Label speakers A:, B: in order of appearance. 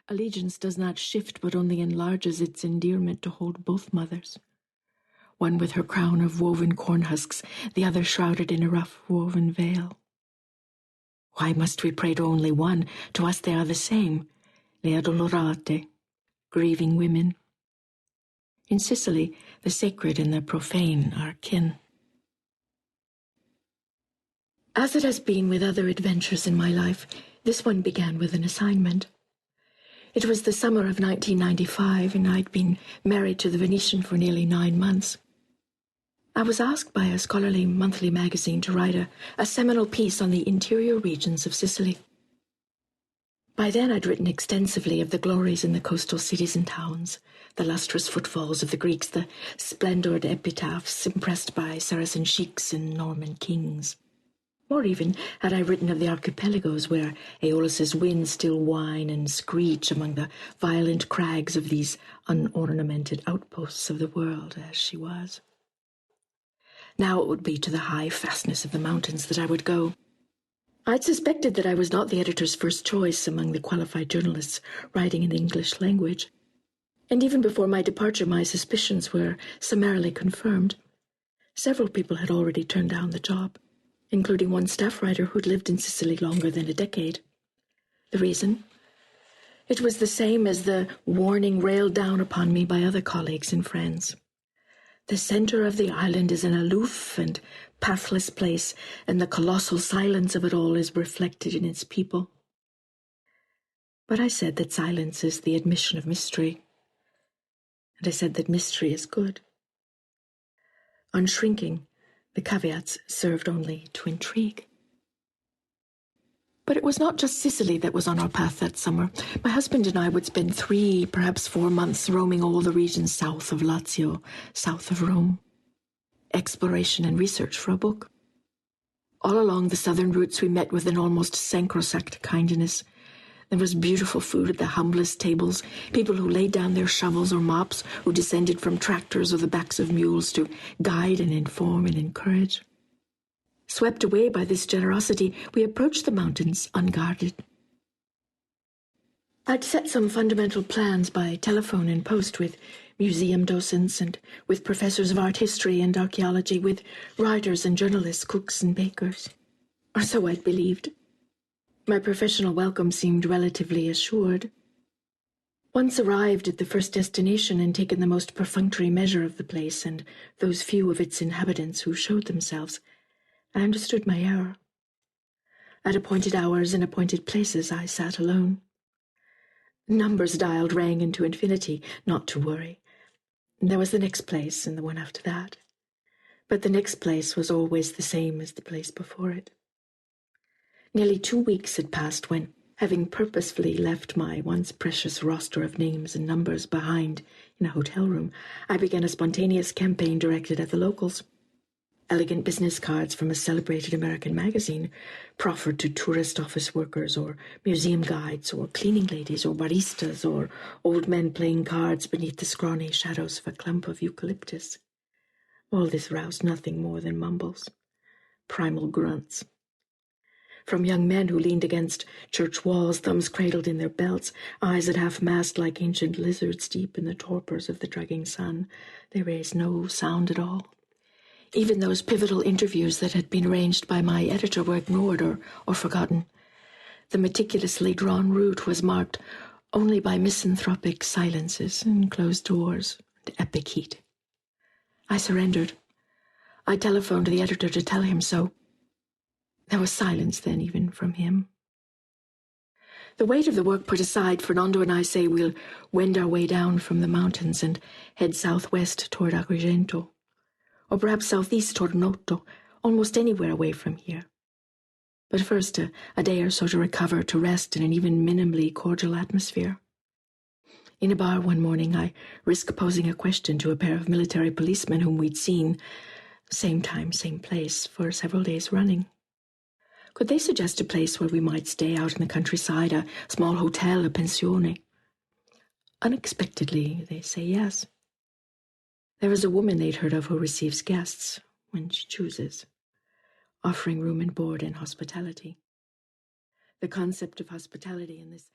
A: Allegiance does not shift but only enlarges its endearment to hold both mothers. One with her crown of woven corn husks, the other shrouded in a rough woven veil. Why must we pray to only one? To us they are the same, le addolorate, grieving women. In Sicily, the sacred and the profane are kin. As it has been with other adventures in my life, this one began with an assignment. It was the summer of 1995, and I'd been married to the Venetian for nearly 9 months. I was asked by a scholarly monthly magazine to write a seminal piece on the interior regions of Sicily. By then I'd written extensively of the glories in the coastal cities and towns, the lustrous footfalls of the Greeks, the splendored epitaphs impressed by Saracen sheiks and Norman kings. More even had I written of the archipelagos where Aeolus's winds still whine and screech among the violent crags of these unornamented outposts of the world as she was. Now it would be to the high fastness of the mountains that I would go. I'd suspected that I was not the editor's first choice among the qualified journalists writing in the English language. And even before my departure, my suspicions were summarily confirmed. Several people had already turned down the job, including one staff writer who'd lived in Sicily longer than a decade. The reason? It was the same as the warning railed down upon me by other colleagues and friends. The center of the island is an aloof and pathless place, and the colossal silence of it all is reflected in its people. But I said that silence is the admission of mystery, and I said that mystery is good. Unshrinking, the caveats served only to intrigue. But it was not just Sicily that was on our path that summer. My husband and I would spend 3, perhaps 4 months roaming all the regions south of Lazio, south of Rome. Exploration and research for a book. All along the southern routes we met with an almost sacrosanct kindness. There was beautiful food at the humblest tables, people who laid down their shovels or mops, who descended from tractors or the backs of mules to guide and inform and encourage. Swept away by this generosity, we approached the mountains unguarded. I'd set some fundamental plans by telephone and post with museum docents and with professors of art history and archaeology, with writers and journalists, cooks and bakers. Or so I'd believed. My professional welcome seemed relatively assured. Once arrived at the first destination and taken the most perfunctory measure of the place and those few of its inhabitants who showed themselves, I understood my error. At appointed hours and appointed places I sat alone. Numbers dialed rang into infinity, not to worry. There was the next place and the one after that. But the next place was always the same as the place before it. Nearly 2 weeks had passed when, having purposefully left my once precious roster of names and numbers behind in a hotel room, I began a spontaneous campaign directed at the locals. Elegant business cards from a celebrated American magazine proffered to tourist office workers or museum guides or cleaning ladies or baristas or old men playing cards beneath the scrawny shadows of a clump of eucalyptus. All this roused nothing more than mumbles, primal grunts. From young men who leaned against church walls, thumbs cradled in their belts, eyes at half-mast like ancient lizards deep in the torpors of the dragging sun, they raised no sound at all. Even those pivotal interviews that had been arranged by my editor were ignored or forgotten. The meticulously drawn route was marked only by misanthropic silences and closed doors and epic heat. I surrendered. I telephoned the editor to tell him so. There was silence then, even from him. The weight of the work put aside, Fernando and I say we'll wend our way down from the mountains and head southwest toward Agrigento, or perhaps southeast toward Noto, almost anywhere away from here. But first, a day or so to recover, to rest in an even minimally cordial atmosphere. In a bar one morning, I risked posing a question to a pair of military policemen whom we'd seen, same time, same place, for several days running. Could they suggest a place where we might stay out in the countryside, a small hotel, a pensione? Unexpectedly, they say yes. There is a woman they'd heard of who receives guests, when she chooses, offering room and board and hospitality. The concept of hospitality in this